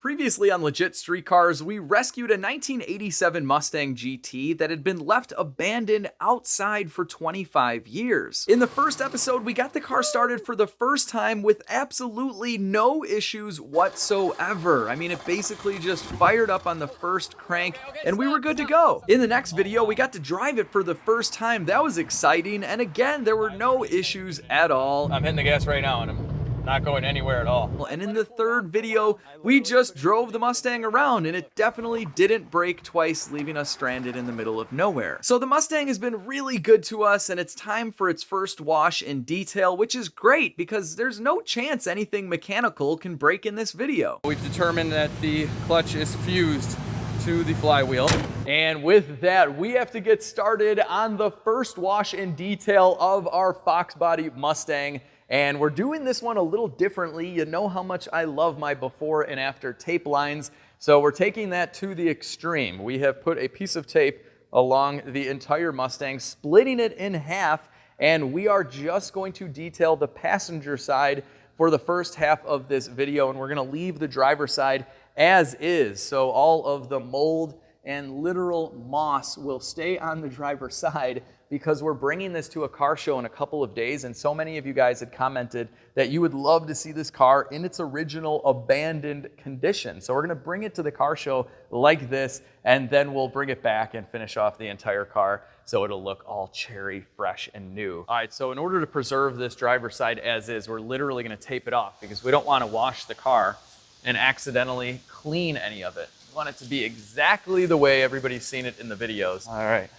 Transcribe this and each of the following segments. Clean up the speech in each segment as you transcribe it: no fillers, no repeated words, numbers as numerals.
Previously on Legit Street Cars, we rescued a 1987 Mustang GT that had been left abandoned outside for 25 years. In the first episode, we got the car started for the first time with absolutely no issues whatsoever. I mean, it basically just fired up on the first crank and we were good to go. In the next video, we got to drive it for the first time. That was exciting, and again, there were no issues at all. I'm hitting the gas right now and I'm not going anywhere at all. And in the third video, we just drove the Mustang around and it definitely didn't break twice, leaving us stranded in the middle of nowhere. So the Mustang has been really good to us and it's time for its first wash and detail, which is great because there's no chance anything mechanical can break in this video. We've determined that the clutch is fused to the flywheel. And with that, we have to get started on the first wash and detail of our Fox Body Mustang. And we're doing this one a little differently. You know how much I love my before and after tape lines. So we're taking that to the extreme. We have put a piece of tape along the entire Mustang, splitting it in half, and we are just going to detail the passenger side for the first half of this video, and we're gonna leave the driver's side as is. So all of the mold and literal moss will stay on the driver's side because we're bringing this to a car show in a couple of days, and so many of you guys had commented that you would love to see this car in its original abandoned condition. So we're gonna bring it to the car show like this, and then we'll bring it back and finish off the entire car so it'll look all cherry fresh and new. All right, so in order to preserve this driver's side as is, we're literally gonna tape it off because we don't wanna wash the car and accidentally clean any of it. We want it to be exactly the way everybody's seen it in the videos. All right.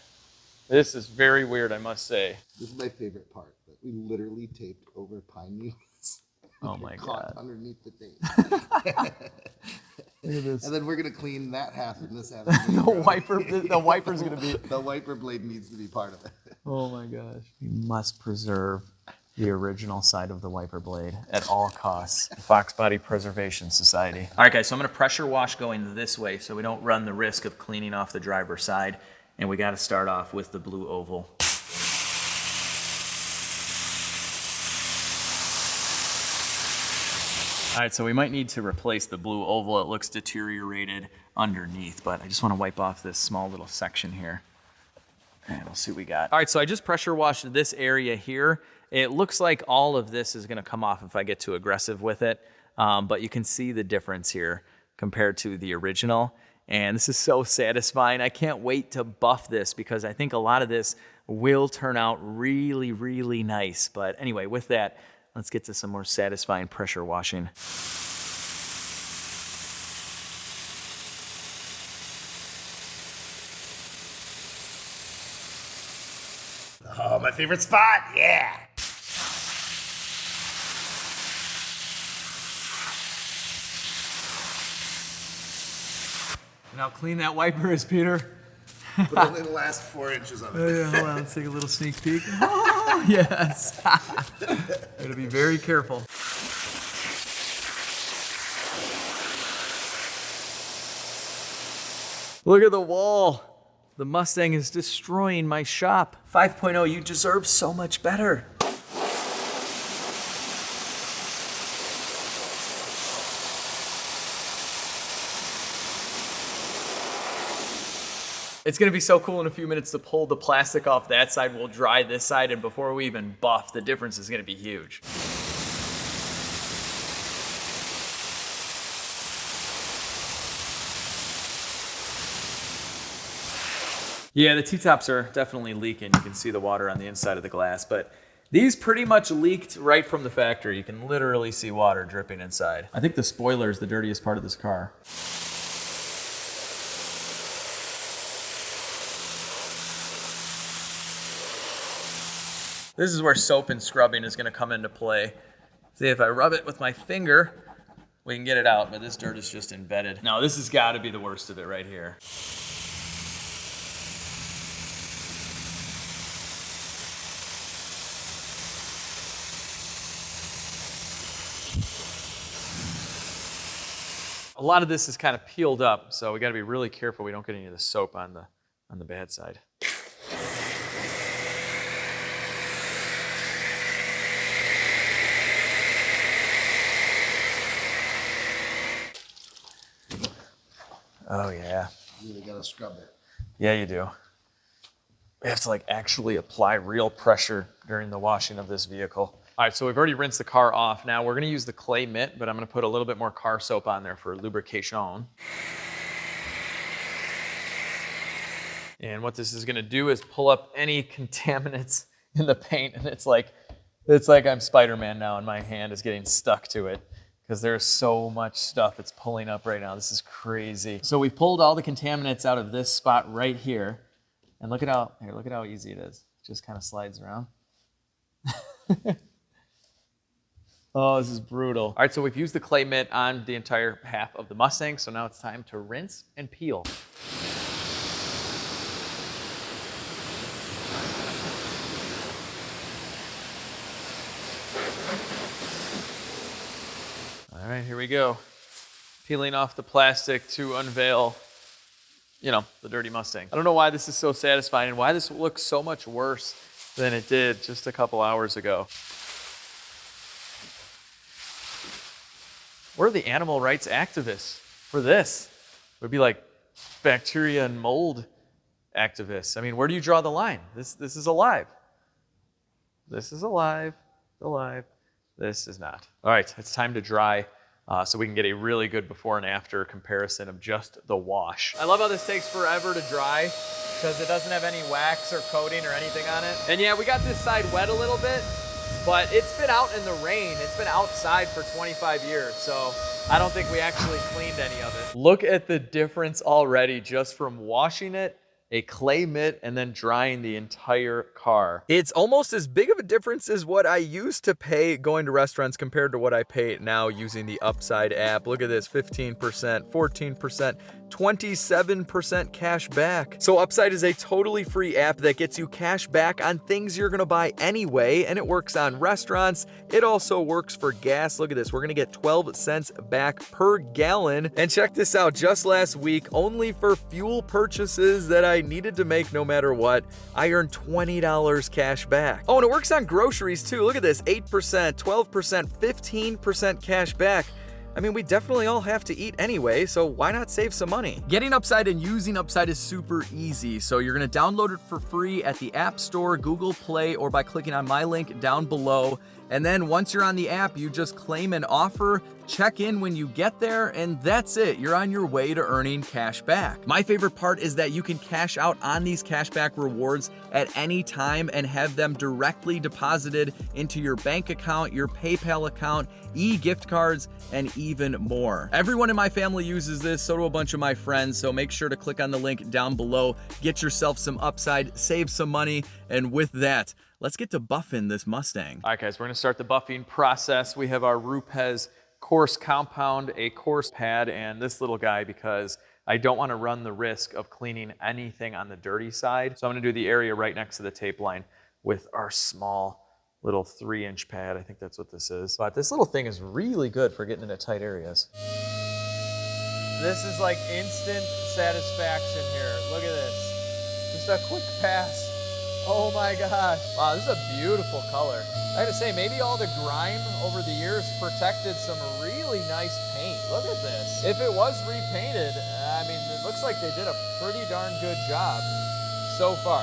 This is very weird, I must say. This is my favorite part. That we literally taped over pine needles. Oh my God. Underneath the tape. Look at this. And then we're gonna clean that half and this half. The wiper's gonna be. The wiper blade needs to be part of it. Oh my gosh. We must preserve the original side of the wiper blade at all costs. Fox Body Preservation Society. All right guys, so I'm gonna pressure wash going this way so we don't run the risk of cleaning off the driver's side. And we got to start off with the blue oval. All right, so we might need to replace the blue oval. It looks deteriorated underneath, but I just want to wipe off this small little section here. And we'll see what we got. All right, so I just pressure washed this area here. It looks like all of this is going to come off if I get too aggressive with it, but you can see the difference here compared to the original. And this is so satisfying. I can't wait to buff this because I think a lot of this will turn out really, really nice. But anyway, with that, let's get to some more satisfying pressure washing. Oh, my favorite spot, yeah. And how clean that wiper is, Peter. But only the last 4 inches of it. Yeah, hold on, let's take a little sneak peek. Oh, yes. Gotta be very careful. Look at the wall. The Mustang is destroying my shop. 5.0, you deserve so much better. It's gonna be so cool in a few minutes to pull the plastic off that side. We'll dry this side, and before we even buff, the difference is gonna be huge. Yeah, the T-tops are definitely leaking. You can see the water on the inside of the glass, but these pretty much leaked right from the factory. You can literally see water dripping inside. I think the spoiler is the dirtiest part of this car. This is where soap and scrubbing is gonna come into play. See, if I rub it with my finger, we can get it out, but this dirt is just embedded. Now, this has gotta be the worst of it right here. A lot of this is kind of peeled up, so we gotta be really careful we don't get any of the soap on the bad side. Oh yeah. You really gotta scrub it. Yeah, you do. We have to like actually apply real pressure during the washing of this vehicle. All right, so we've already rinsed the car off. Now we're gonna use the clay mitt, but I'm gonna put a little bit more car soap on there for lubrication. And what this is gonna do is pull up any contaminants in the paint, and it's like I'm Spider-Man now, and my hand is getting stuck to it because there's so much stuff it's pulling up right now. This is crazy. So we pulled all the contaminants out of this spot right here, and look at how easy it is. It just kind of slides around. Oh, this is brutal. All right, so we've used the clay mitt on the entire half of the Mustang, so now it's time to rinse and peel. All right, here we go. Peeling off the plastic to unveil, you know, the dirty Mustang. I don't know why this is so satisfying and why this looks so much worse than it did just a couple hours ago. Where are the animal rights activists for this? It would be like bacteria and mold activists. I mean, where do you draw the line? This is alive. This is alive. This is not. All right, it's time to dry so we can get a really good before and after comparison of just the wash. I love how this takes forever to dry because it doesn't have any wax or coating or anything on it. And yeah, we got this side wet a little bit, but it's been out in the rain. It's been outside for 25 years, so I don't think we actually cleaned any of it. Look at the difference already just from washing it, a clay mitt, and then drying the entire car. It's almost as big of a difference as what I used to pay going to restaurants compared to what I pay now using the Upside app. Look at this, 15%, 14%, 27% cash back. So Upside is a totally free app that gets you cash back on things you're gonna buy anyway, and it works on restaurants. It also works for gas. Look at this, we're gonna get 12 cents back per gallon. And check this out, just last week, only for fuel purchases that I needed to make no matter what, I earned $20 cash back. Oh, and it works on groceries too. Look at this, 8%, 12%, 15% cash back. I mean, we definitely all have to eat anyway, so why not save some money? Getting Upside and using Upside is super easy. So you're gonna download it for free at the App Store, Google Play, or by clicking on my link down below. And then once you're on the app, you just claim an offer, check in when you get there, and that's it. You're on your way to earning cash back. My favorite part is that you can cash out on these cashback rewards at any time and have them directly deposited into your bank account, your PayPal account, e-gift cards, and even more. Everyone in my family uses this, so do a bunch of my friends, so make sure to click on the link down below, get yourself some Upside, save some money, and with that, let's get to buffing this Mustang. All right, guys, we're gonna start the buffing process. We have our Rupes coarse compound, a coarse pad, and this little guy because I don't wanna run the risk of cleaning anything on the dirty side. So I'm gonna do the area right next to the tape line with our small little 3-inch pad. I think that's what this is. But this little thing is really good for getting into tight areas. This is like instant satisfaction here. Look at this. Just a quick pass. Oh my gosh. Wow, this is a beautiful color. I gotta say, maybe all the grime over the years protected some really nice paint. Look at this. If it was repainted, I mean, it looks like they did a pretty darn good job so far.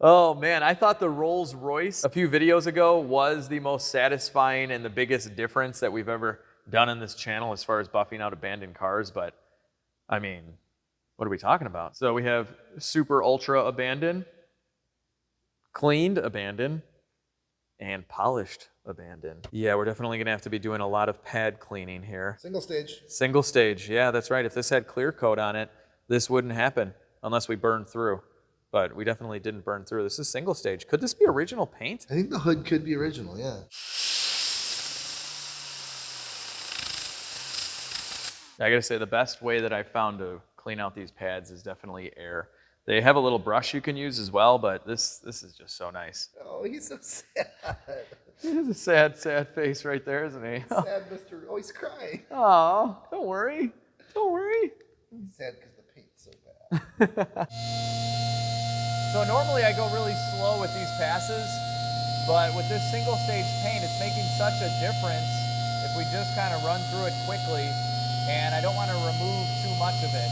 Oh man, I thought the Rolls Royce a few videos ago was the most satisfying and the biggest difference that we've ever done in this channel as far as buffing out abandoned cars, but I mean, what are we talking about? So we have super ultra abandoned, cleaned abandoned, and polished abandoned. Yeah, we're definitely gonna have to be doing a lot of pad cleaning here. Single stage. Single stage, yeah, that's right. If this had clear coat on it, this wouldn't happen unless we burned through. But we definitely didn't burn through. This is single stage. Could this be original paint? I think the hood could be original, yeah. I gotta say, the best way that I found to clean out these pads is definitely air. They have a little brush you can use as well, but this is just so nice. Oh, he's so sad. He has a sad, sad face right there, isn't he? Sad Mr. Oh, he's crying. Oh, don't worry. Don't worry. He's sad because the paint's so bad. So normally I go really slow with these passes, but with this single stage paint, it's making such a difference if we just kind of run through it quickly, and I don't want to remove too much of it.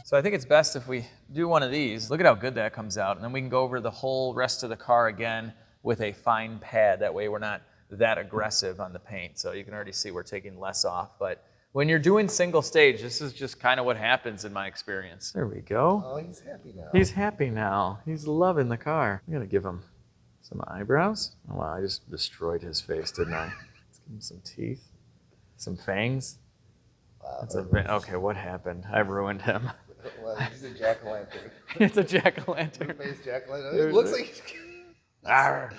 So I think it's best if we do one of these. Look at how good that comes out. And then we can go over the whole rest of the car again with a fine pad. That way we're not that aggressive on the paint. So you can already see we're taking less off. But when you're doing single stage, this is just kind of what happens in my experience. There we go. Oh, he's happy now. He's happy now. He's loving the car. I'm gonna give him some eyebrows. Oh wow, I just destroyed his face, didn't I? Let's give him some teeth, some fangs. Wow, That's okay, what happened? I ruined him. well, he's a jack-o'-lantern. It's a jack-o'-lantern. Two-faced jack-o'-lantern. It looks like... Arr.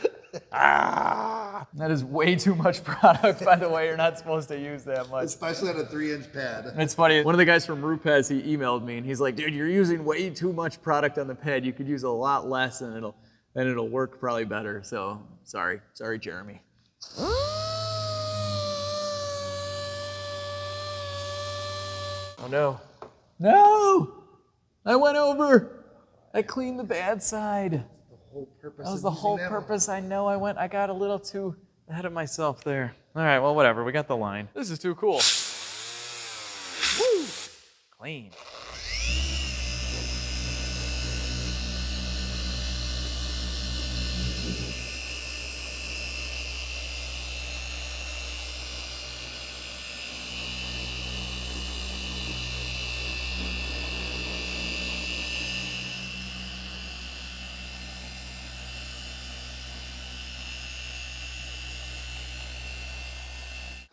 Ah. That is way too much product, by the way. You're not supposed to use that much. Especially on a 3-inch pad. It's funny. One of the guys from Rupes, he emailed me, and he's like, dude, you're using way too much product on the pad. You could use a lot less, and it'll work probably better. So, sorry, Jeremy. Oh, no. No! I went over. I cleaned the bad side. That was the whole purpose. I know I got a little too ahead of myself there. All right, well, whatever. We got the line. This is too cool. Woo! Clean.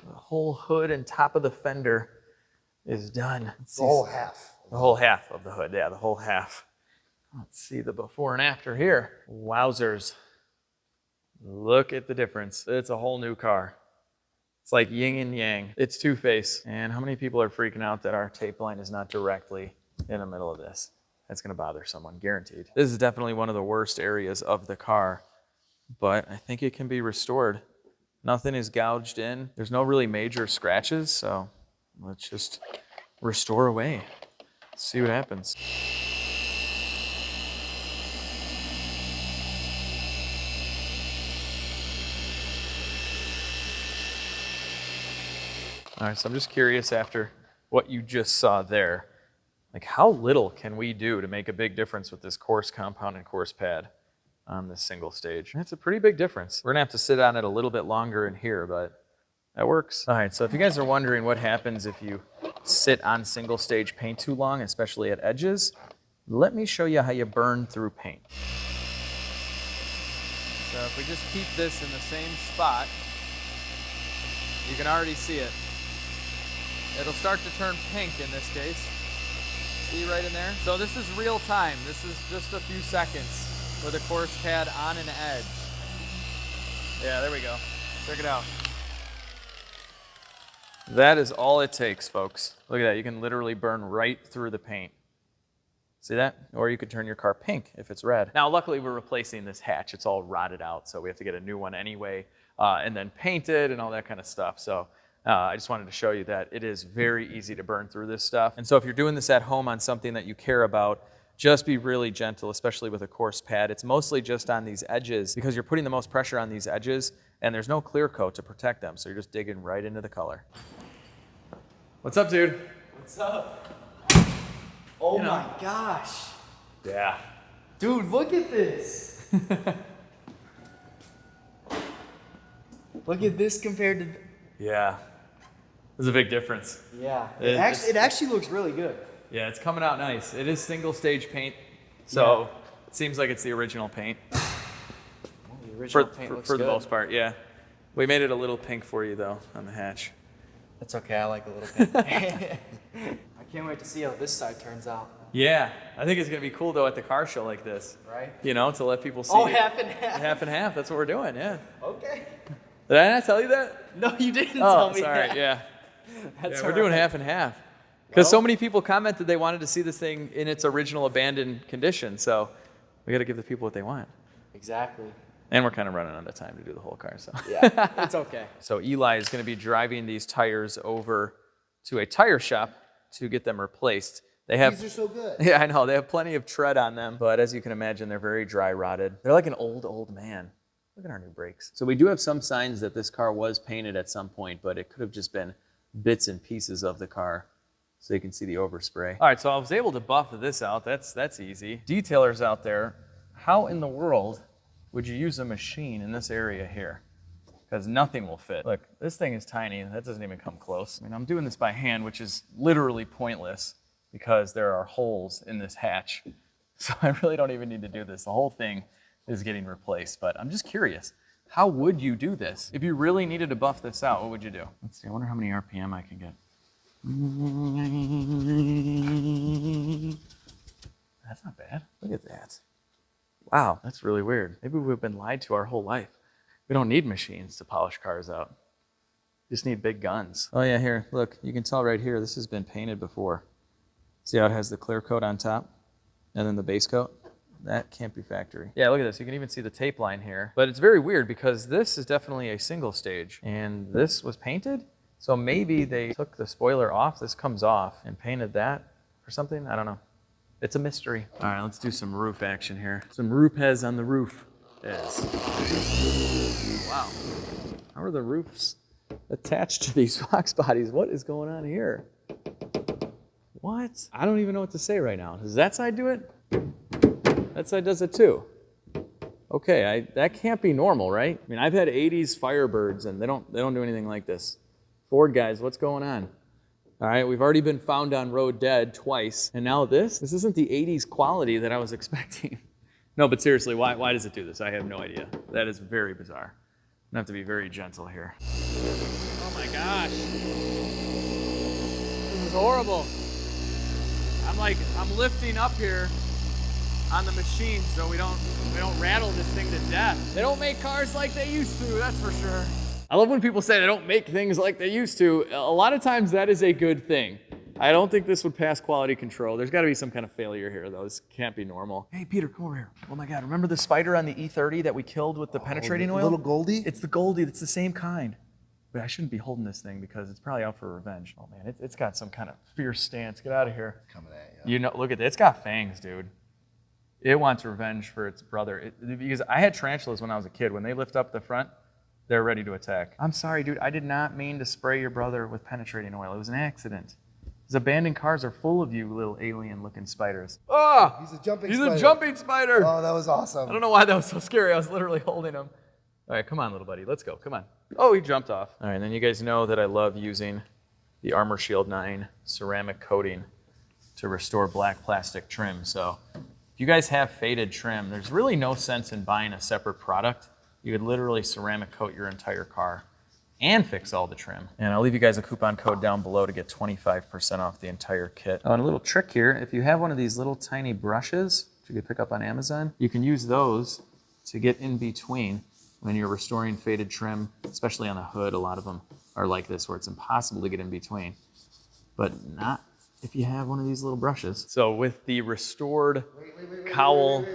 The whole hood and top of the fender is done. The whole half. The whole half of the hood, yeah, the whole half. Let's see the before and after here. Wowzers. Look at the difference. It's a whole new car. It's like yin and yang. It's two-face. And how many people are freaking out that our tape line is not directly in the middle of this? That's gonna bother someone, guaranteed. This is definitely one of the worst areas of the car, but I think it can be restored. Nothing is gouged in. There's no really major scratches, so let's just restore away. See what happens. All right, so I'm just curious after what you just saw there, like how little can we do to make a big difference with this coarse compound and coarse pad on this single stage? It's a pretty big difference. We're gonna have to sit on it a little bit longer in here, but that works. All right, so if you guys are wondering what happens if you sit on single stage paint too long, especially at edges, let me show you how you burn through paint. So if we just keep this in the same spot, you can already see it. It'll start to turn pink in this case. See right in there? So this is real time. This is just a few seconds with a coarse pad on an edge. Yeah, there we go. Check it out. That is all it takes, folks. Look at that. You can literally burn right through the paint. See that? Or you could turn your car pink if it's red. Now, luckily, we're replacing this hatch. It's all rotted out, so we have to get a new one anyway, and then paint it and all that kind of stuff. So I just wanted to show you that it is very easy to burn through this stuff. And so if you're doing this at home on something that you care about, just be really gentle, especially with a coarse pad. It's mostly just on these edges because you're putting the most pressure on these edges, and there's no clear coat to protect them, so you're just digging right into the color. What's up, dude? What's up? Oh my gosh. Yeah. Dude, look at this. Look at this compared to... Yeah. There's a big difference. Yeah. It It actually looks really good. Yeah, it's coming out nice. It is single stage paint, so it seems like it's the original paint. The original paint looks for the good. most part, yeah. We made it a little pink for you, though, on the hatch. That's okay, I like a little pink. I can't wait to see how this side turns out. Yeah, I think it's going to be cool, though, at the car show like this. Right? You know, to let people see Oh, it. half and half. Half and half, that's what we're doing, yeah. Okay. Did I not tell you that? No, you didn't Oh, tell me sorry, that. yeah. That's We're all doing right. half and half. Because so Well- many people commented they wanted to see this thing in its original abandoned condition, so we got to give the people what they want. Exactly. And we're kind of running out of time to do the whole car, so. Yeah, it's okay. So Eli is going to be driving these tires over to a tire shop to get them replaced. They have, These are so good. yeah, I know, they have plenty of tread on them, but as you can imagine, they're very dry rotted. They're like an old man. Look at our new brakes. So we do have some signs that this car was painted at some point, but it could have just been bits and pieces of the car. So you can see the overspray. All right, so I was able to buff this out. That's easy. Detailers out there, how in the world would you use a machine in this area here? Because nothing will fit. Look, this thing is tiny. That doesn't even come close. I mean, I'm doing this by hand, which is literally pointless because there are holes in this hatch. So I really don't even need to do this. The whole thing is getting replaced. But I'm just curious, how would you do this? If you really needed to buff this out, what would you do? Let's see, I wonder how many RPM I can get. That's not bad. Look at that. Wow, that's really weird. Maybe we've been lied to our whole life. We don't need machines to polish cars out. Just need big guns. Oh yeah, here, look, you can tell right here, this has been painted before. See how it has the clear coat on top and then the base coat? That can't be factory. Yeah, look at this. You can even see the tape line here. But it's very weird because this is definitely a single stage and this was painted. So maybe they took the spoiler off, this comes off, and painted that or something. I don't know. It's a mystery. All right, let's do some roof action here. Some roofes on the roof. Wow. How are the roofs attached to these Fox bodies? What is going on here? What? I don't even know what to say right now. Does that side do it? That side does it too. Okay, that can't be normal, right? I mean, I've had 80s Firebirds and they don't do anything like this. Ford guys, what's going on? All right, we've already been found on road dead twice, and now this isn't the 80s quality that I was expecting. No, but seriously, why does it do this? I have no idea. That is very bizarre. I'm gonna have to be very gentle here. Oh my gosh. This is horrible. I'm lifting up here on the machine so we don't rattle this thing to death. They don't make cars like they used to, that's for sure. I love when people say they don't make things like they used to. A lot of times that is a good thing. I don't think this would pass quality control. There's got to be some kind of failure here, though. This can't be normal. Hey, Peter, come over here. Oh my God, remember the spider on the E30 that we killed with the penetrating oil? Little Goldie? It's the Goldie. It's the same kind. But I shouldn't be holding this thing because it's probably out for revenge. Oh man, it's got some kind of fierce stance. Get out of here. Coming at you. You know, look at it. It's got fangs, dude. It wants revenge for its brother. Because I had tarantulas when I was a kid. When they lift up the front, they're ready to attack. I'm sorry, dude. I did not mean to spray your brother with penetrating oil. It was an accident. These abandoned cars are full of you little alien-looking spiders. Oh! He's a jumping He's spider. a jumping spider! Oh, that was awesome. I don't know why that was so scary. I was literally holding him. All right, come on, little buddy. Let's go. Come on. Oh, he jumped off. All right, and then you guys know that I love using the Armor Shield 9 ceramic coating to restore black plastic trim. So if you guys have faded trim, there's really no sense in buying a separate product. You could literally ceramic coat your entire car and fix all the trim. And I'll leave you guys a coupon code down below to get 25% off the entire kit. Oh, and a little trick here, if you have one of these little tiny brushes that you could pick up on Amazon, you can use those to get in between when you're restoring faded trim, especially on the hood. A lot of them are like this where it's impossible to get in between, but not if you have one of these little brushes. So with the restored cowl,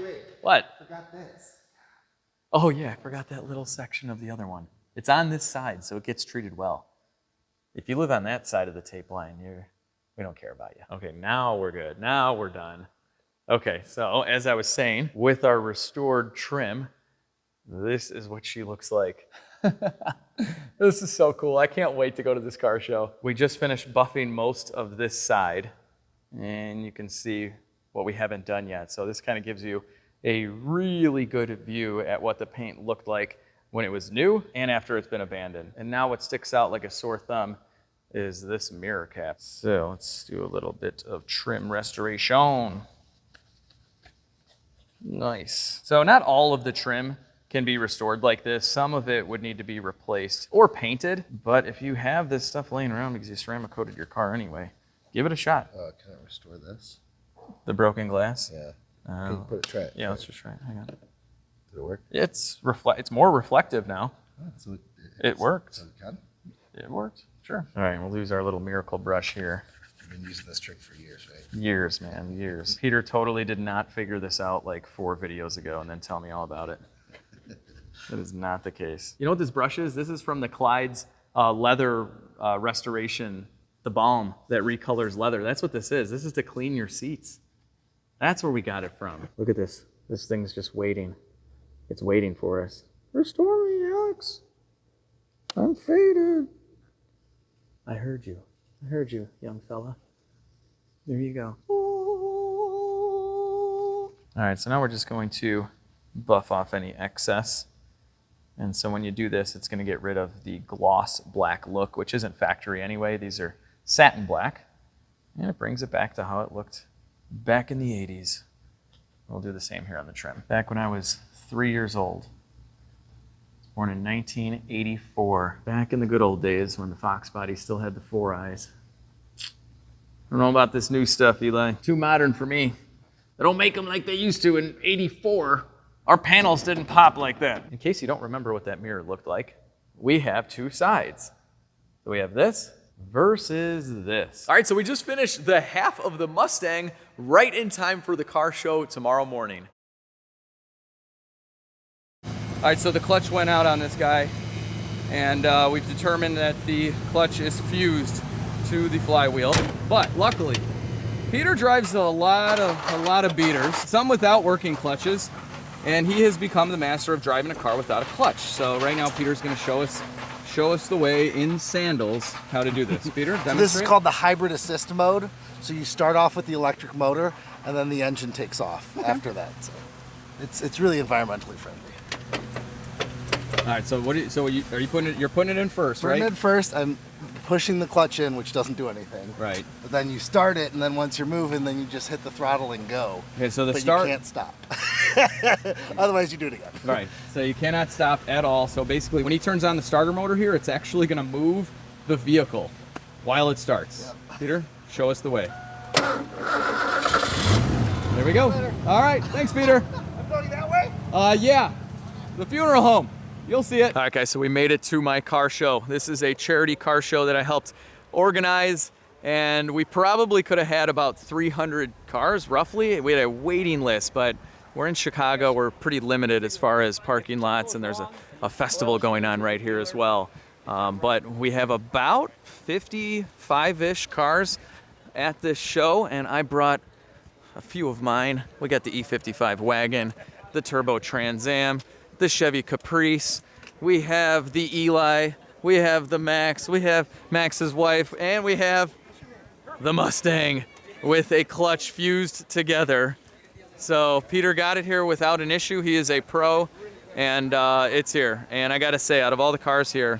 what? I forgot this. Oh yeah, I forgot that little section of the other one. It's on this side, so it gets treated well. If you live on that side of the tape line, we don't care about you. Okay, now we're good. Now we're done. Okay, so as I was saying, with our restored trim, this is what she looks like. This is so cool. I can't wait to go to this car show. We just finished buffing most of this side, and you can see what we haven't done yet. So this kind of gives you a really good view at what the paint looked like when it was new and after it's been abandoned. And now what sticks out like a sore thumb is this mirror cap. So let's do a little bit of trim restoration. Nice. So not all of the trim can be restored like this. Some of it would need to be replaced or painted. But if you have this stuff laying around because you ceramic coated your car anyway, give it a shot. Can I restore this? The broken glass? Yeah. Can you try it? Yeah, let's just try it. Hang on. Did it work? It's more reflective now. Oh, so It worked. So it can? It worked. Sure. All right, we'll use our little miracle brush here. I've been using this trick for years, right? Years, man, years. Peter totally did not figure this out like 4 videos ago and then tell me all about it. That is not the case. You know what this brush is? This is from the Clyde's leather restoration, the balm that recolors leather. That's what this is. This is to clean your seats. That's where we got it from. Look at this. This thing's just waiting. It's waiting for us. Restore me, Alex. I'm faded. I heard you. I heard you, young fella. There you go. All right, so now we're just going to buff off any excess. And so when you do this, it's going to get rid of the gloss black look, which isn't factory anyway. These are satin black. And it brings it back to how it looked back in the 80s. We'll do the same here on the trim. Back when I was 3 years old. Born in 1984. Back in the good old days when the Fox body still had the 4 eyes. I don't know about this new stuff, Eli. Too modern for me. They don't make them like they used to in 84. Our panels didn't pop like that. In case you don't remember what that mirror looked like, we have 2 sides. So we have this versus this. All right, so we just finished the half of the Mustang right in time for the car show tomorrow morning. All right, so the clutch went out on this guy, and we've determined that the clutch is fused to the flywheel. But luckily, Peter drives a lot of beaters, some without working clutches, and he has become the master of driving a car without a clutch. So right now, Peter's going to show us the way in sandals how to do this. Peter, demonstrate. So this is called the hybrid assist mode. So you start off with the electric motor, and then the engine takes off after that. So it's really environmentally friendly. All right, so are you putting it? You're putting it in first, right? Putting it first. I'm pushing the clutch in, which doesn't do anything. Right. But then you start it, and then once you're moving, then you just hit the throttle and go. Okay, so but you can't stop. Otherwise, you do it again. Right. So you cannot stop at all. So basically, when he turns on the starter motor here, it's actually going to move the vehicle while it starts. Yep. Peter, show us the way. There we go. All right. Thanks, Peter. I'm going that way? Yeah. The funeral home. You'll see it. All right, guys, so we made it to my car show. This is a charity car show that I helped organize, and we probably could have had about 300 cars, roughly. We had a waiting list, but we're in Chicago. We're pretty limited as far as parking lots, and there's a festival going on right here as well. But we have about 55-ish cars at this show, and I brought a few of mine. We got the E55 wagon, the Turbo Trans Am, the Chevy Caprice, we have the Eli, we have the Max, we have Max's wife, and we have the Mustang with a clutch fused together. So Peter got it here without an issue. He is a pro, and it's here. And I gotta say, out of all the cars here,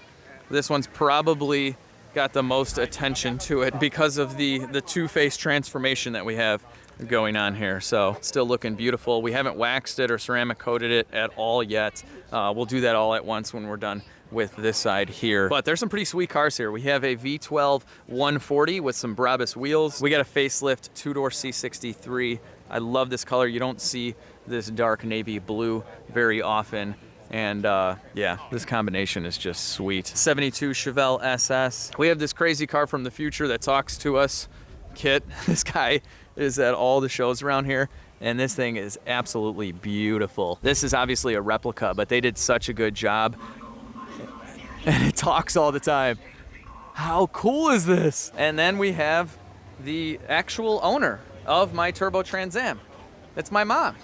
this one's probably got the most attention to it because of the two-phase transformation that we have going on here. So still looking beautiful. We haven't waxed it or ceramic coated it at all yet. We'll do that all at once when we're done with this side here. But there's some pretty sweet cars here. We have a V12 140 with some Brabus wheels. We got a facelift 2-door C63. I love this color. You don't see this dark navy blue very often. And yeah, this combination is just sweet. 72 Chevelle SS. We have this crazy car from the future that talks to us. Kit, this guy is at all the shows around here, and this thing is absolutely beautiful. This is obviously a replica, but they did such a good job, and it talks all the time. How cool is this? And then we have the actual owner of my Turbo Trans Am. It's my mom.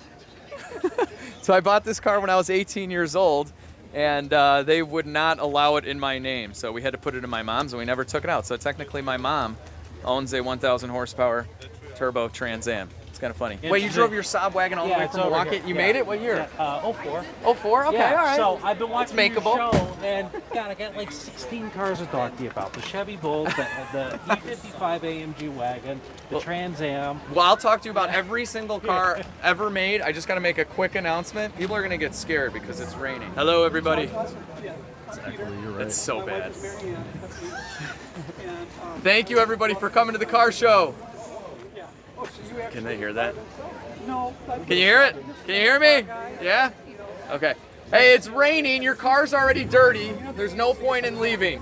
So I bought this car when I was 18 years old, and they would not allow it in my name, so we had to put it in my mom's, and we never took it out. So technically my mom owns a 1,000 horsepower Turbo Trans Am. It's kind of funny. Wait, you drove your Saab wagon all the way from Milwaukee? You made it? What year? 04. 04? Okay, all right. So I've been watching your makeable. show, and God, I got like 16 cars to talk to you about. The Chevy Bolt, the E55 AMG wagon, the Trans Am. Well, I'll talk to you about every single car ever made. I just got to make a quick announcement. People are going to get scared because it's raining. Hello, everybody. Exactly, you're right. It's so bad. Thank you, everybody, for coming to the car show. Can they hear that? No. Can you hear it? Can you hear me? Yeah? Okay. Hey, it's raining. Your car's already dirty. There's no point in leaving.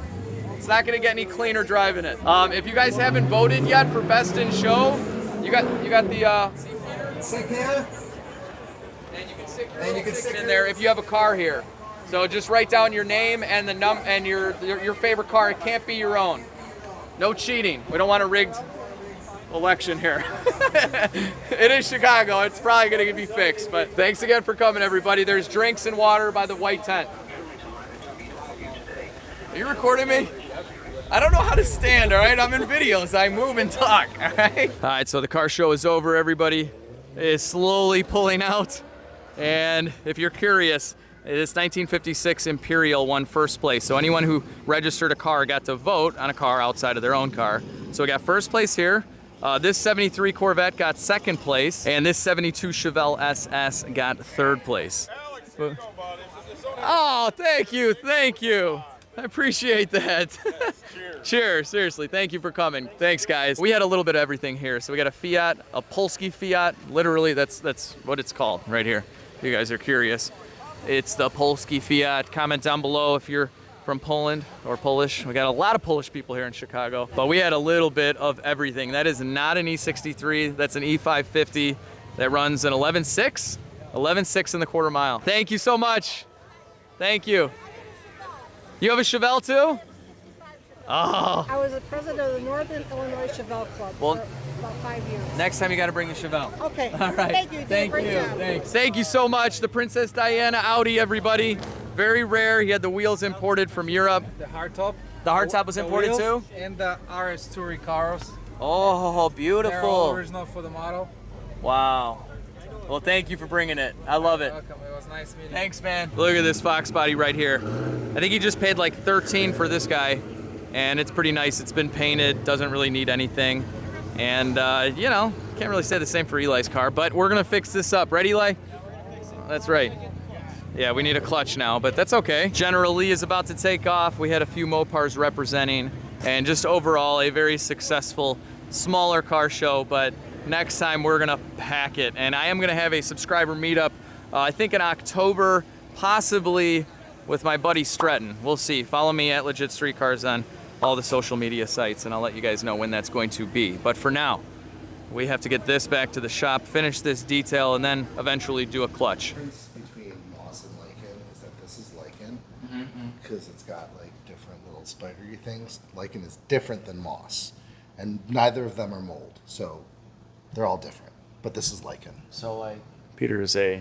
It's not going to get any cleaner driving it. If you guys haven't voted yet for Best in Show, you got the... See, Peter? And you can stick it in there if you have a car here. So just write down your name and the and your favorite car. It can't be your own. No cheating. We don't want a rigged election here. It is Chicago. It's probably going to be fixed. But thanks again for coming, everybody. There's drinks and water by the white tent. Are you recording me? I don't know how to stand, all right? I'm in videos. I move and talk, all right? All right, so the car show is over. Everybody is slowly pulling out. And if you're curious, this 1956 Imperial won first place. So anyone who registered a car got to vote on a car outside of their own car. So we got first place here. This 73 Corvette got second place. And this 72 Chevelle SS got third place. Oh, thank you, thank you. I appreciate that. Cheers, seriously, thank you for coming. Thanks, guys. We had a little bit of everything here. So we got a Fiat, a Polski Fiat. Literally, that's what it's called right here. If you guys are curious. It's the Polski Fiat. Comment down below if you're from Poland or Polish. We got a lot of Polish people here in Chicago. But we had a little bit of everything. That is not an E63. That's an E550 that runs an 11.6. 11.6 in the quarter mile. Thank you so much. Thank you. You have a Chevelle too? Oh. I was the president of the Northern Illinois Chevelle Club for about 5 years. Next time you got to bring the Chevelle. Okay. All right. Thank you. Thank you. Thanks. Thank you so much. The Princess Diana Audi, everybody. Very rare. He had the wheels imported from Europe. The hardtop. The hardtop was imported too? And the RS Touring cars. Oh, beautiful. They're all original for the model. Wow. Well, thank you for bringing it. I love it. Welcome. It was nice meeting you. Thanks, man. Look at this Fox body right here. I think he just paid like 13 for this guy, and it's pretty nice. It's been painted, doesn't really need anything. And, you know, can't really say the same for Eli's car, but we're gonna fix this up. Right, Eli? That's right. Yeah, we need a clutch now, but that's okay. General Lee is about to take off. We had a few Mopars representing, and just overall a very successful, smaller car show, but next time we're gonna pack it. And I am gonna have a subscriber meetup, I think in October, possibly with my buddy Stretton. We'll see. Follow me at Legit Street Cars on all the social media sites, and I'll let you guys know when that's going to be. But for now, we have to get this back to the shop, finish this detail, and then eventually do a clutch. The difference between Moss and Lycan is that this is Lycan because it's got like different little spidery things. Lycan is different than Moss, and neither of them are mold, so they're all different. But this is Lycan. So like, Peter is a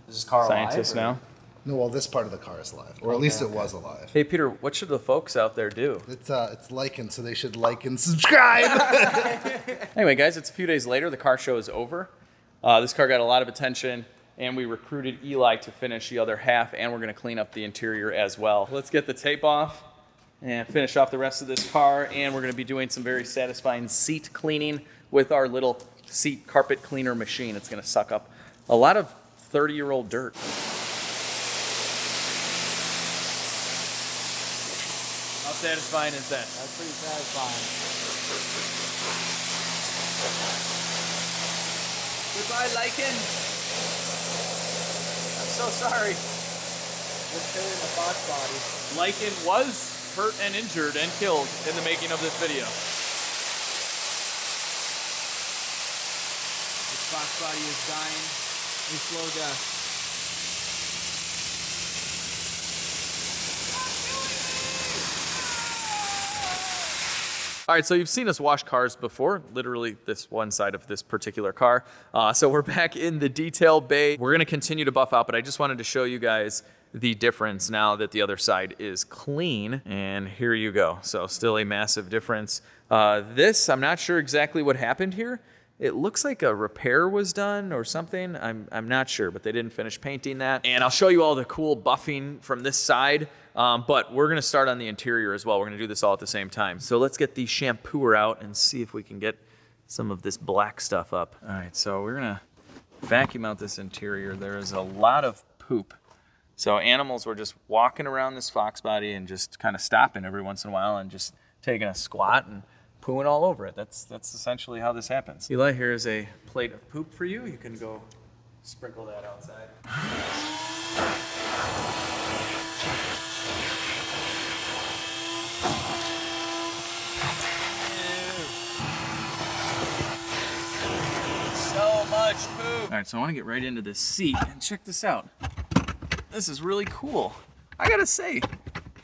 is this car scientist alive, or- now. No, well, this part of the car is alive, or at least it was alive. Hey Peter, what should the folks out there do? It's Lycan, so they should like and subscribe. Anyway, guys, it's a few days later. The car show is over. This car got a lot of attention, and we recruited Eli to finish the other half, and we're going to clean up the interior as well. Let's get the tape off and finish off the rest of this car, and we're going to be doing some very satisfying seat cleaning with our little seat carpet cleaner machine. It's going to suck up a lot of 30-year-old dirt. How satisfying is that? That's pretty satisfying. Goodbye, Lycan. I'm so sorry. Just killing the Fox body. Lycan was hurt and injured and killed in the making of this video. This Fox body is dying a slow death. All right, so you've seen us wash cars before, literally this one side of this particular car. So we're back in the detail bay. We're gonna continue to buff out, but I just wanted to show you guys the difference now that the other side is clean. And here you go. So still a massive difference. This, I'm not sure exactly what happened here. It looks like a repair was done or something. I'm not sure, but they didn't finish painting that. And I'll show you all the cool buffing from this side. But we're gonna start on the interior as well. We're gonna do this all at the same time. So let's get the shampooer out and see if we can get some of this black stuff up. All right, so we're gonna vacuum out this interior. There is a lot of poop. So animals were just walking around this Fox body and just kind of stopping every once in a while and just taking a squat and pooing all over it. That's essentially how this happens. Eli, here is a plate of poop for you. You can go sprinkle that outside. So much poop. All right, so I want to get right into this seat and check this out. This is really cool. I gotta say,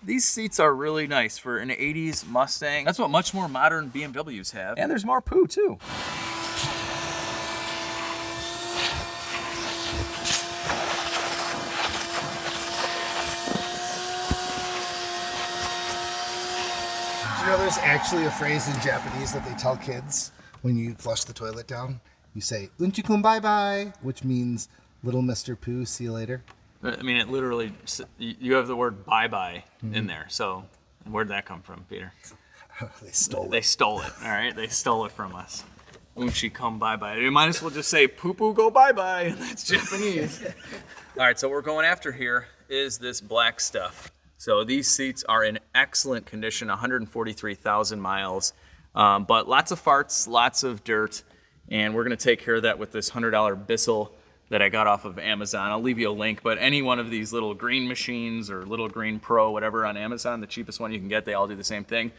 These seats are really nice for an 80s Mustang. That's what much more modern BMWs have. And there's more poo too. You know, there's actually a phrase in Japanese that they tell kids when you flush the toilet down. You say "Unchikun bye bye," which means "Little Mr. Pooh, see you later." I mean, it literally, you have the word bye-bye in there. So where'd that come from, Peter? They stole They it. stole it, all right? They stole it from us. Unchi come bye-bye. You might as well just say poo-poo go bye-bye. That's Japanese. All right, so what we're going after here is this black stuff. So these seats are in excellent condition, 143,000 miles, but lots of farts, lots of dirt, and we're gonna take care of that with this $100 Bissell that I got off of Amazon. I'll leave you a link, but any one of these little green machines or little green pro, whatever on Amazon, the cheapest one you can get, they all do the same thing.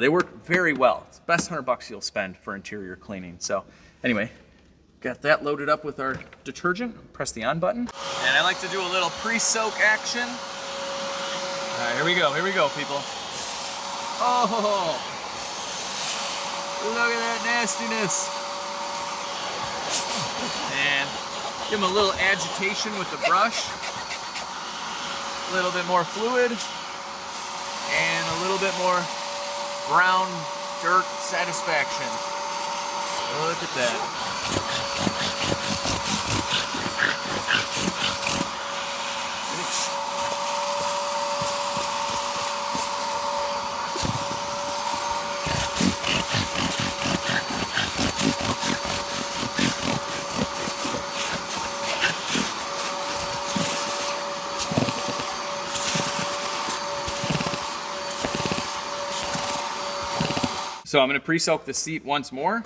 They work very well. It's the best $100 you'll spend for interior cleaning. So anyway, got that loaded up with our detergent. Press the on button. And I like to do a little pre-soak action. All right, here we go, people. Oh, look at that nastiness. And give them a little agitation with the brush. A little bit more fluid. And a little bit more brown dirt satisfaction. Look at that. So I'm going to pre-soak the seat once more.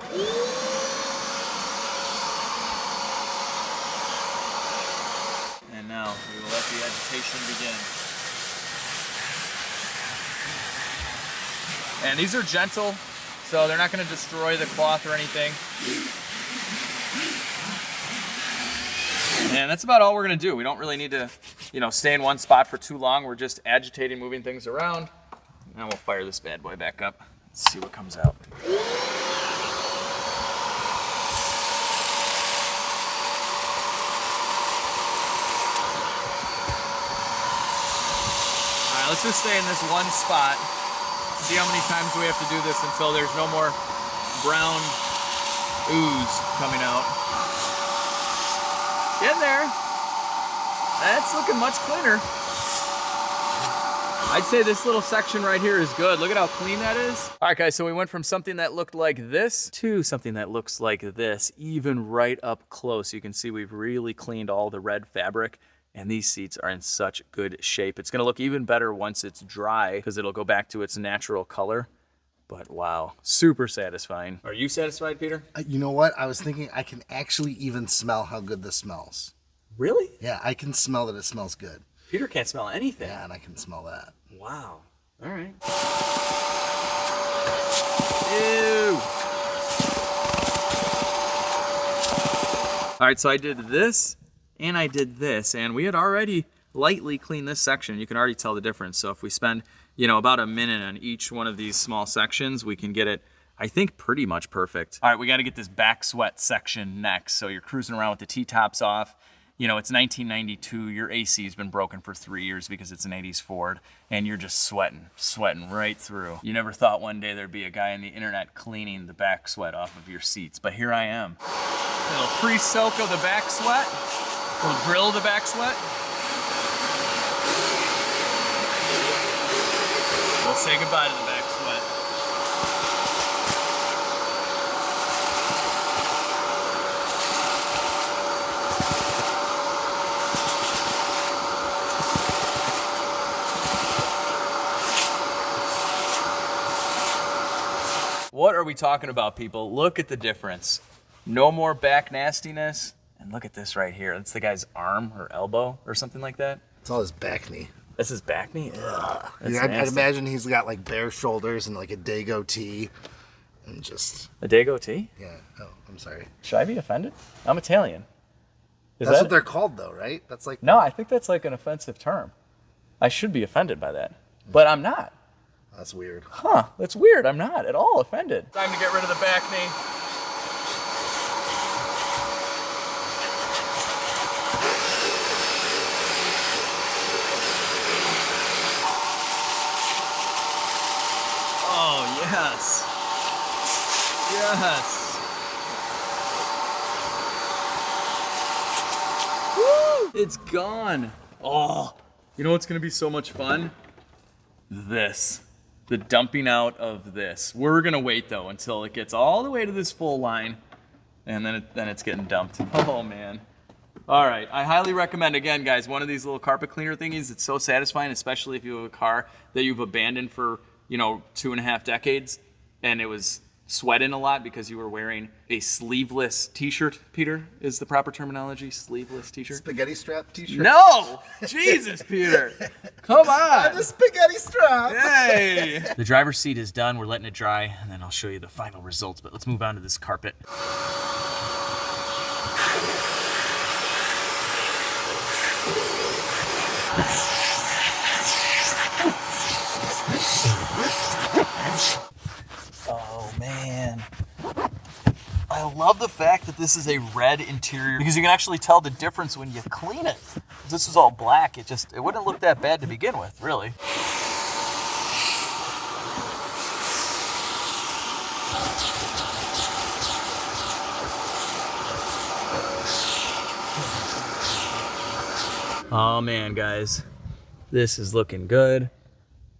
And now we will let the agitation begin. And these are gentle, so they're not going to destroy the cloth or anything. And that's about all we're going to do. We don't really need to, stay in one spot for too long. We're just agitating, moving things around. Now we'll fire this bad boy back up. Let's see what comes out. All right, let's just stay in this one spot. See how many times we have to do this until there's no more brown ooze coming out. In there. That's looking much cleaner. I'd say this little section right here is good. Look at how clean that is. All right, guys, so we went from something that looked like this to something that looks like this, even right up close. You can see we've really cleaned all the red fabric, and these seats are in such good shape. It's gonna look even better once it's dry because it'll go back to its natural color. But wow, super satisfying. Are you satisfied, Peter? You know what? I was thinking I can actually even smell how good this smells. Really? Yeah, I can smell that it smells good. Peter can't smell anything. Yeah, and I can smell that. Wow. All right. Ew. All right, so I did this and I did this, and we had already lightly cleaned this section. You can already tell the difference. So if we spend, about a minute on each one of these small sections, we can get it, I think, pretty much perfect. All right, we got to get this back sweat section next. So you're cruising around with the T-tops off. It's 1992, your AC's been broken for 3 years because it's an 80s Ford, and you're just sweating right through. You never thought one day there'd be a guy on the internet cleaning the back sweat off of your seats, but here I am. A little pre-soak of the back sweat, a little grill of the back sweat. We'll say goodbye to the back sweat. What are we talking about, people? Look at the difference. No more back nastiness. And look at this right here. That's the guy's arm or elbow or something like that. It's all his back knee. This is back knee? Ugh, that's Yeah, I'd nasty. imagine he's got like bare shoulders and like a Dago tee. And just, A Dago tee? yeah. Oh, I'm sorry. Should I be offended? I'm Italian. Is That's that what they're called though, right? That's like, No, I think that's like an offensive term. I should be offended by that. but I'm not. That's weird. Huh, that's weird. I'm not at all offended. Time to get rid of the back knee. Oh, yes. Yes. Woo! It's gone. Oh, you know what's going to be so much fun? This. The dumping out of this. We're going to wait, though, until it gets all the way to this full line, and then it's getting dumped. Oh, man. All right. I highly recommend, again, guys, one of these little carpet cleaner thingies. It's so satisfying, especially if you have a car that you've abandoned for, 2.5 decades, and it was sweating a lot because you were wearing a sleeveless t-shirt. Peter, is the proper terminology sleeveless t-shirt? Spaghetti strap t-shirt. No! Jesus, Peter. Come on. The spaghetti strap. Hey! The driver's seat is done. We're letting it dry, and then I'll show you the final results. But let's move on to this carpet. Oh, man. I love the fact that this is a red interior because you can actually tell the difference when you clean it. If this is all black, it wouldn't look that bad to begin with, really. Oh man, guys, this is looking good.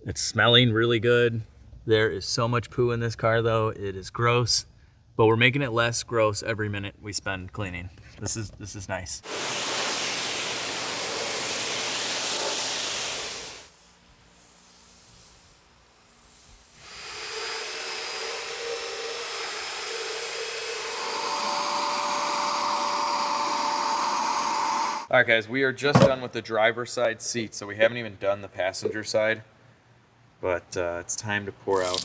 It's smelling really good. There is so much poo in this car though. It is gross, but we're making it less gross every minute we spend cleaning. This is nice. All right, guys, we are just done with the driver's side seat, so we haven't even done the passenger side, but it's time to pour out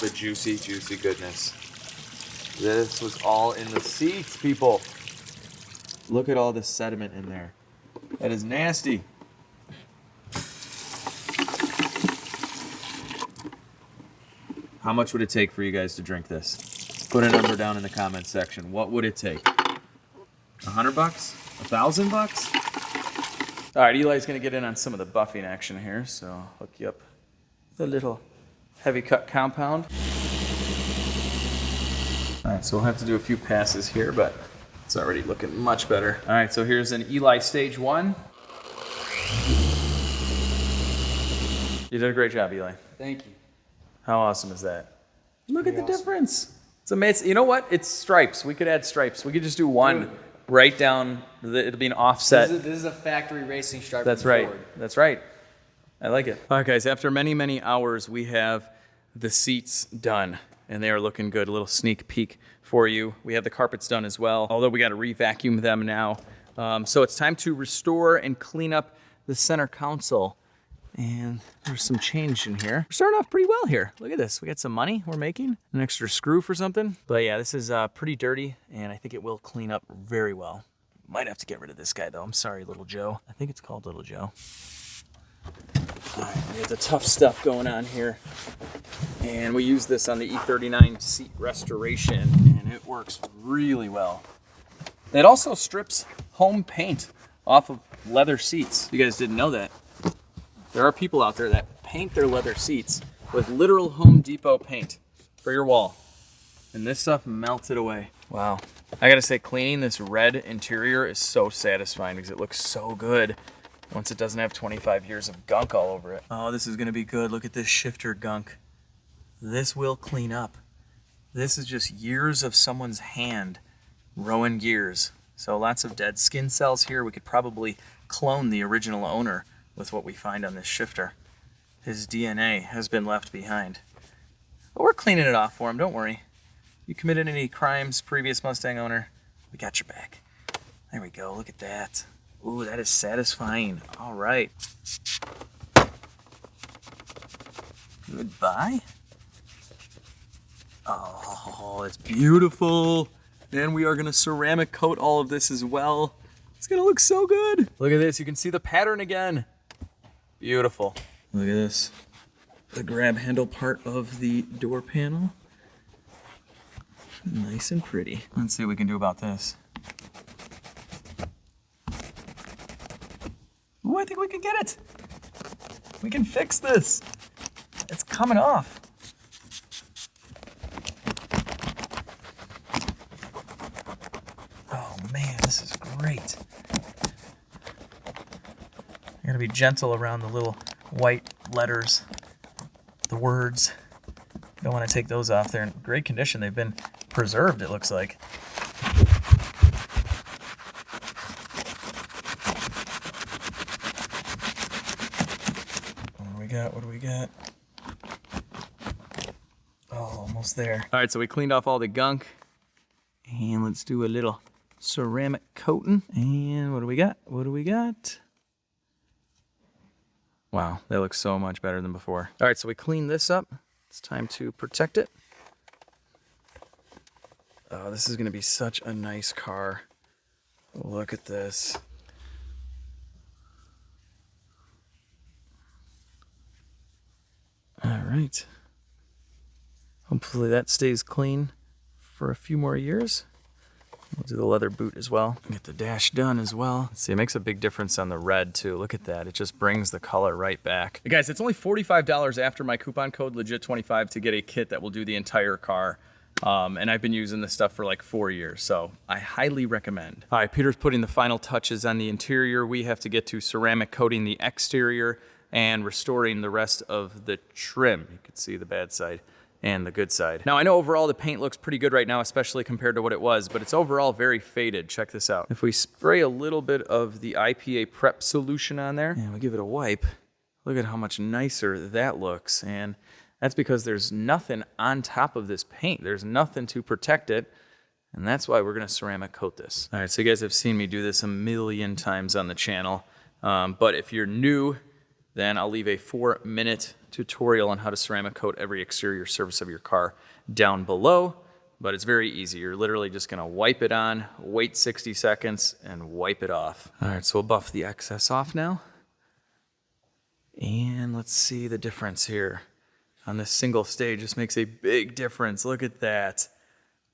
the juicy, juicy goodness. This was all in the seats, people. Look at all the sediment in there. That is nasty. How much would it take for you guys to drink this? Put a number down in the comments section. What would it take? $100? $1,000? All right, Eli's gonna get in on some of the buffing action here, so I'll hook you up with a little heavy cut compound. All right, so we'll have to do a few passes here, but it's already looking much better. All right, so here's an Eli stage 1. You did a great job, Eli. Thank you. How awesome is that? Look at the difference. It's amazing. You know what? It's stripes. We could add stripes. We could just do one right down. It'll be an offset. This is a factory racing stripe. That's right. That's right. I like it. All right, guys. After many, many hours, we have the seats done, and they are looking good. A little sneak peek for you. We have the carpets done as well, although we got to re-vacuum them now. So it's time to restore and clean up the center console. And there's some change in here. We're starting off pretty well here. Look at this. We got some money we're making. An extra screw for something. But yeah, this is pretty dirty, and I think it will clean up very well. Might have to get rid of this guy, though. I'm sorry, Little Joe. I think it's called Little Joe. All right, we got the tough stuff going on here. And we use this on the E39 seat restoration, and it works really well. It also strips home paint off of leather seats. You guys didn't know that. There are people out there that paint their leather seats with literal Home Depot paint for your wall. And this stuff melts it away. Wow. I gotta say, cleaning this red interior is so satisfying because it looks so good once it doesn't have 25 years of gunk all over it. Oh, this is gonna be good. Look at this shifter gunk. This will clean up. This is just years of someone's hand rowing gears. So lots of dead skin cells here. We could probably clone the original owner with what we find on this shifter. His DNA has been left behind. But we're cleaning it off for him, don't worry. You committed any crimes, previous Mustang owner, we got your back. There we go, look at that. Ooh, that is satisfying. All right. Goodbye. Oh, it's beautiful. And we are gonna ceramic coat all of this as well. It's gonna look so good. Look at this, you can see the pattern again. Beautiful. Look at this. The grab handle part of the door panel. Nice and pretty. Let's see what we can do about this. Ooh, I think we can get it. We can fix this. It's coming off. Oh man, this is great. I gotta be gentle around the little white letters, the words. Don't want to take those off. They're in great condition. They've been preserved, it looks like. What do we got? Oh, almost there. All right, so we cleaned off all the gunk. And let's do a little ceramic coating. And what do we got? What do we got? Wow, that looks so much better than before. All right, so we cleaned this up. It's time to protect it. Oh, this is gonna be such a nice car. Look at this. All right. Hopefully that stays clean for a few more years. We'll do the leather boot as well. Get the dash done as well. See, it makes a big difference on the red too. Look at that. It just brings the color right back. Hey guys, it's only $45 after my coupon code legit25 to get a kit that will do the entire car. And I've been using this stuff for like 4 years, so I highly recommend. All right, Peter's putting the final touches on the interior. We have to get to ceramic coating the exterior and restoring the rest of the trim. You can see the bad side and the good side. Now I know overall the paint looks pretty good right now, especially compared to what it was, but it's overall very faded. Check this out. If we spray a little bit of the IPA prep solution on there and we give it a wipe, look at how much nicer that looks. And that's because there's nothing on top of this paint. There's nothing to protect it. And that's why we're gonna ceramic coat this. All right, so you guys have seen me do this a million times on the channel. But if you're new, then I'll leave a 4-minute tutorial on how to ceramic coat every exterior surface of your car down below, but it's very easy. You're literally just gonna wipe it on, wait 60 seconds, and wipe it off. All right, so we'll buff the excess off now. And let's see the difference here. On this single stage, this makes a big difference. Look at that.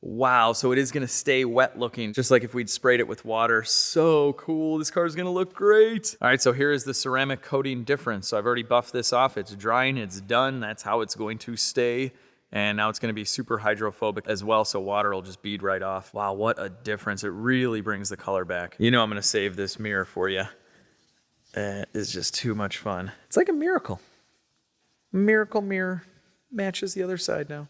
Wow, so it is gonna stay wet looking, just like if we'd sprayed it with water. So cool, this car is gonna look great. All right, so here is the ceramic coating difference. So I've already buffed this off, it's drying, it's done. That's how it's going to stay. And now it's gonna be super hydrophobic as well, so water will just bead right off. Wow, what a difference. It really brings the color back. You know I'm gonna save this mirror for you. It is just too much fun. It's like a miracle. Miracle mirror matches the other side now.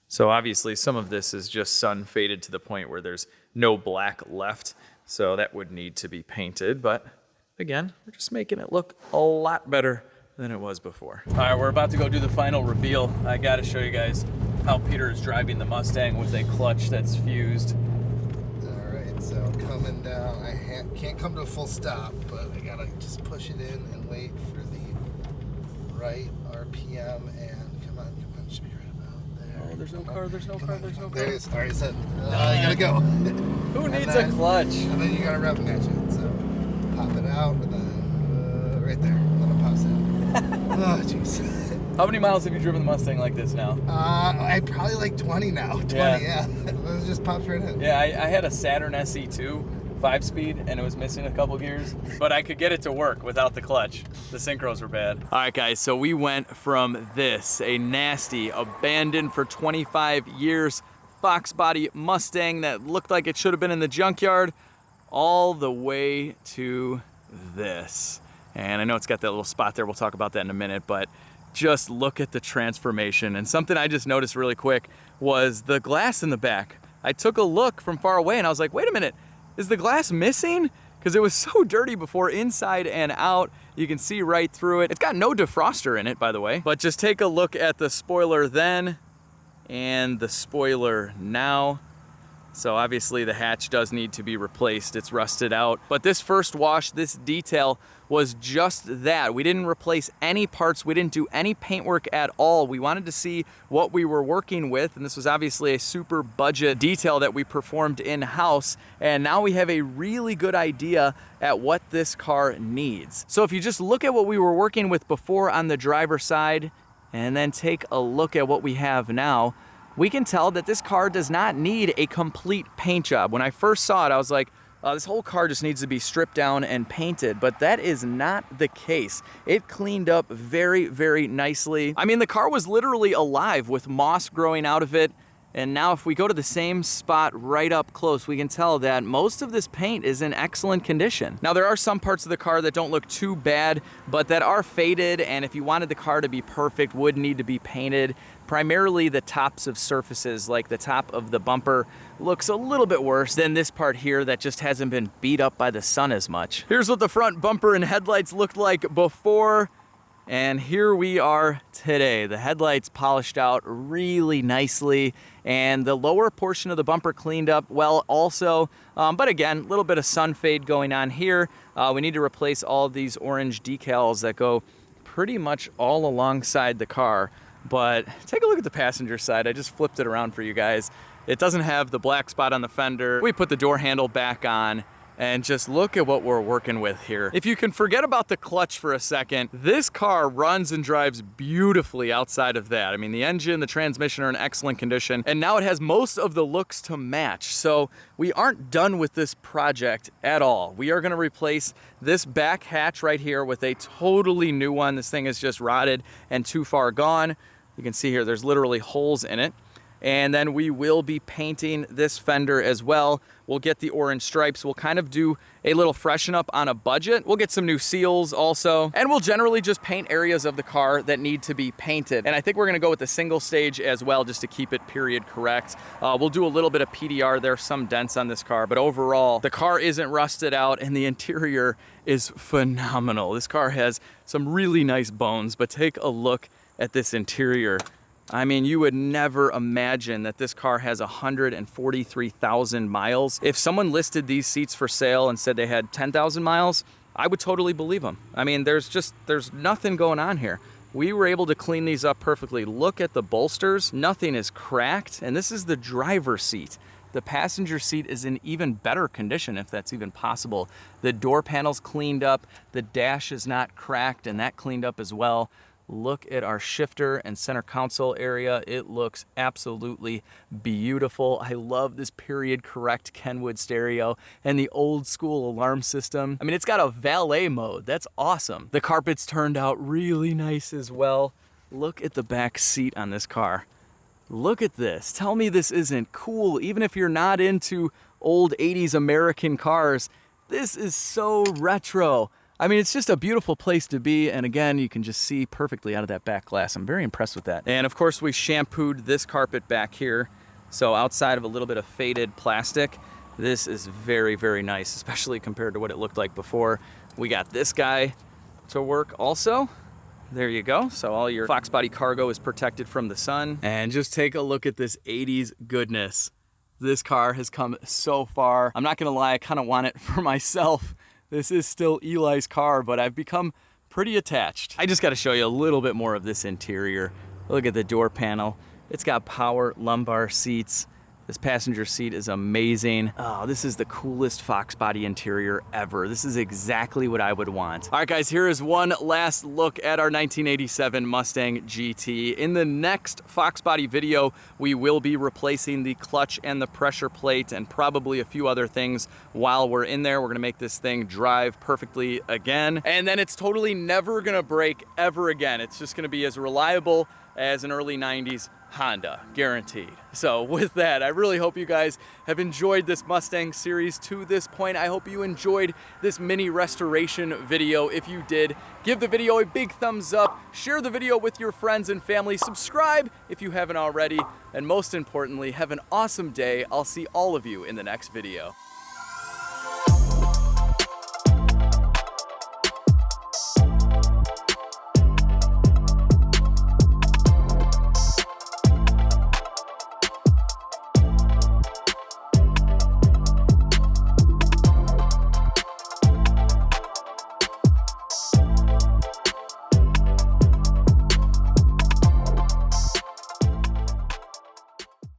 So obviously some of this is just sun faded to the point where there's no black left. So that would need to be painted, but again, we're just making it look a lot better than it was before. All right, we're about to go do the final reveal. I gotta show you guys how Peter is driving the Mustang with a clutch that's fused. All right, so coming down, I can't come to a full stop, but I gotta just push it in and wait for the right RPM and come on, should be right about there. Oh, there's no car, there's no car, there's no car. There it is, already said, you gotta go. Who needs a clutch? And then you gotta rev match it, so pop it out, and then right there, and then it pops in. Oh, jeez. How many miles have you driven the Mustang like this now? I probably like 20 now, 20, yeah. It just pops right in. Yeah, I had a Saturn SE2, 5-speed, and it was missing a couple gears, but I could get it to work without the clutch. The synchros were bad. All right, guys, so we went from this, a nasty, abandoned for 25 years, Fox body Mustang that looked like it should have been in the junkyard, all the way to this. And I know it's got that little spot there, we'll talk about that in a minute, but just look at the transformation. And something I just noticed really quick was the glass in the back. I took a look from far away and I was like, wait a minute, is the glass missing? Because it was so dirty before, inside and out. You can see right through it. It's got no defroster in it, by the way. But just take a look at the spoiler then and the spoiler now. So obviously the hatch does need to be replaced. It's rusted out. But this first wash, this detail was just that. We didn't replace any parts. We didn't do any paintwork at all. We wanted to see what we were working with. And this was obviously a super budget detail that we performed in-house. And now we have a really good idea at what this car needs. So if you just look at what we were working with before on the driver's side, and then take a look at what we have now, we can tell that this car does not need a complete paint job. When I first saw it, I was like, this whole car just needs to be stripped down and painted, but that is not the case. It cleaned up very, very nicely. I mean, the car was literally alive with moss growing out of it. And now if we go to the same spot right up close, we can tell that most of this paint is in excellent condition. Now there are some parts of the car that don't look too bad, but that are faded, and if you wanted the car to be perfect, would need to be painted. Primarily the tops of surfaces, like the top of the bumper, looks a little bit worse than this part here that just hasn't been beat up by the sun as much. Here's what the front bumper and headlights looked like before, and here we are today. The headlights polished out really nicely, and the lower portion of the bumper cleaned up well also. But again, a little bit of sun fade going on here. We need to replace all these orange decals that go pretty much all alongside the car. But take a look at the passenger side. I just flipped it around for you guys. It doesn't have the black spot on the fender. We put the door handle back on, and just look at what we're working with here. If you can forget about the clutch for a second, this car runs and drives beautifully outside of that. I mean, the engine, the transmission are in excellent condition, and now it has most of the looks to match. So we aren't done with this project at all. We are gonna replace this back hatch right here with a totally new one. This thing is just rotted and too far gone. You can see here, there's literally holes in it. And then we will be painting this fender as well. We'll get the orange stripes. We'll kind of do a little freshen up on a budget. We'll get some new seals also. And we'll generally just paint areas of the car that need to be painted. And I think we're gonna go with the single stage as well, just to keep it period correct. We'll do a little bit of PDR. There's some dents on this car, but overall, the car isn't rusted out and the interior is phenomenal. This car has some really nice bones, but take a look at this interior. I mean, you would never imagine that this car has 143,000 miles. If someone listed these seats for sale and said they had 10,000 miles, I would totally believe them. I mean, there's nothing going on here. We were able to clean these up perfectly. Look at the bolsters. Nothing is cracked. And this is the driver's seat. The passenger seat is in even better condition, if that's even possible. The door panel's cleaned up. The dash is not cracked, and that cleaned up as well. Look at our shifter and center console area. It looks absolutely beautiful. I love this period correct Kenwood stereo and the old school alarm system. I mean, it's got a valet mode. That's awesome. The carpets turned out really nice as well. Look at the back seat on this car. Look at this. Tell me this isn't cool. Even if you're not into old 80s American cars, this is so retro. I mean, it's just a beautiful place to be, and again, you can just see perfectly out of that back glass. I'm very impressed with that. And of course, we shampooed this carpet back here, so outside of a little bit of faded plastic, this is very, very nice, especially compared to what it looked like before. We got this guy to work also. There you go. So all your Fox body cargo is protected from the sun. And just take a look at this 80s goodness. This car has come so far. I'm not gonna lie, I kind of want it for myself. This is still Eli's car, but I've become pretty attached. I just got to show you a little bit more of this interior. Look at the door panel. It's got power lumbar seats. This passenger seat is amazing. Oh, this is the coolest Fox body interior ever. This is exactly what I would want. All right, guys, here is one last look at our 1987 Mustang GT. In the next Fox body video, we will be replacing the clutch and the pressure plate and probably a few other things while we're in there. We're gonna make this thing drive perfectly again. And then it's totally never gonna break ever again. It's just gonna be as reliable as an early 90s Honda, guaranteed. So with that, I really hope you guys have enjoyed this Mustang series to this point. I hope you enjoyed this mini restoration video. If you did, give the video a big thumbs up, share the video with your friends and family, subscribe if you haven't already, and most importantly, have an awesome day. I'll see all of you in the next video.